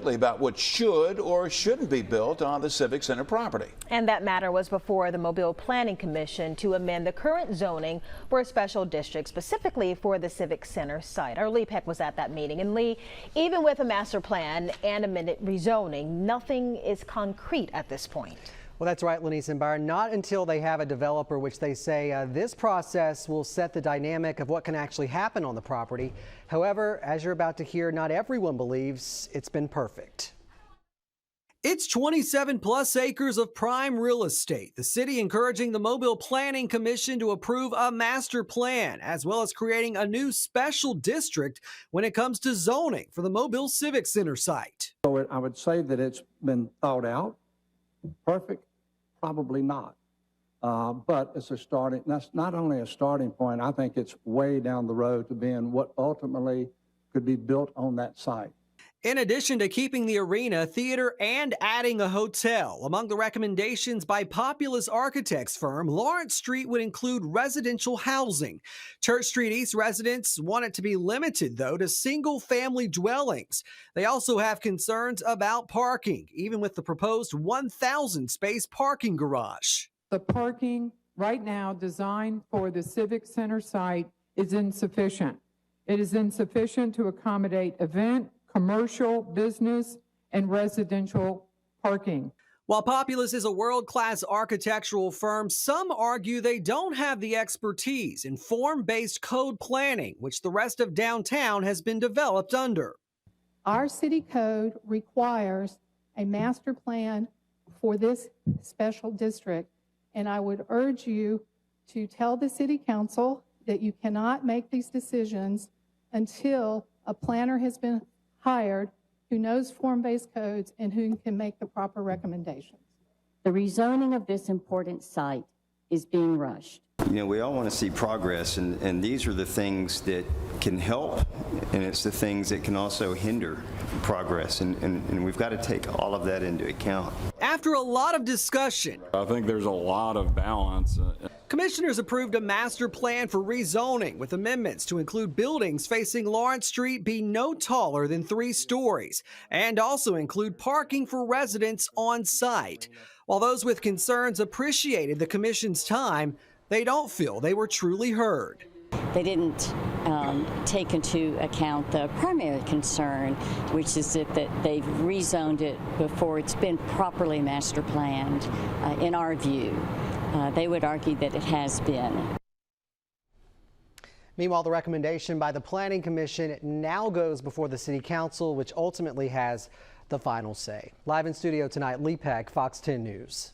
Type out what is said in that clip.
About what should or shouldn't be built on the Civic Center property. And that matter was before the Mobile Planning Commission to amend the current zoning for a special district, specifically for the Civic Center site. Our Lee Peck was at that meeting. And Lee, even with a master plan and amended rezoning, nothing is concrete at this point. Well, that's right, Lenise and Byron. Not until they have a developer, which they say this process will set the dynamic of what can actually happen on the property. However, as you're about to hear, not everyone believes it's been perfect. It's 27 plus acres of prime real estate. The city encouraging the Mobile Planning Commission to approve a master plan, as well as creating a new special district when it comes to zoning for the Mobile Civic Center site. So I would say that it's been thought out. Perfect? Probably not. But it's a starting, that's not only a starting point, I think it's way down the road to being what ultimately could be built on that site. In addition to keeping the arena, theater, and adding a hotel, among the recommendations by Populous architects firm, Lawrence Street would include residential housing. Church Street East residents want it to be limited, though, to single-family dwellings. They also have concerns about parking, even with the proposed 1,000-space parking garage. The parking right now designed for the Civic Center site is insufficient. It is insufficient to accommodate event, commercial, business, and residential parking. While Populous is a world-class architectural firm, some argue they don't have the expertise in form-based code planning, which the rest of downtown has been developed under. Our city code requires a master plan for this special district, and I would urge you to tell the city council that you cannot make these decisions until a planner has been hired who knows form-based codes and who can make the proper recommendations. The rezoning of this important site is being rushed. You know, we all want to see progress, and these are the things that can help, and it's the things that can also hinder progress, and we've got to take all of that into account. After a lot of discussion, I think there's a lot of balance. Commissioners approved a master plan for rezoning with amendments to include buildings facing Lawrence Street be no taller than 3 stories and also include parking for residents on site. While those with concerns appreciated the commission's time, they don't feel they were truly heard. They didn't take into account the primary concern, which is that they've rezoned it before it's been properly master planned, in our view. They would argue that it has been. Meanwhile, the recommendation by the Planning Commission now goes before the City Council, which ultimately has the final say. Live in studio tonight, Lee Peck, Fox 10 News.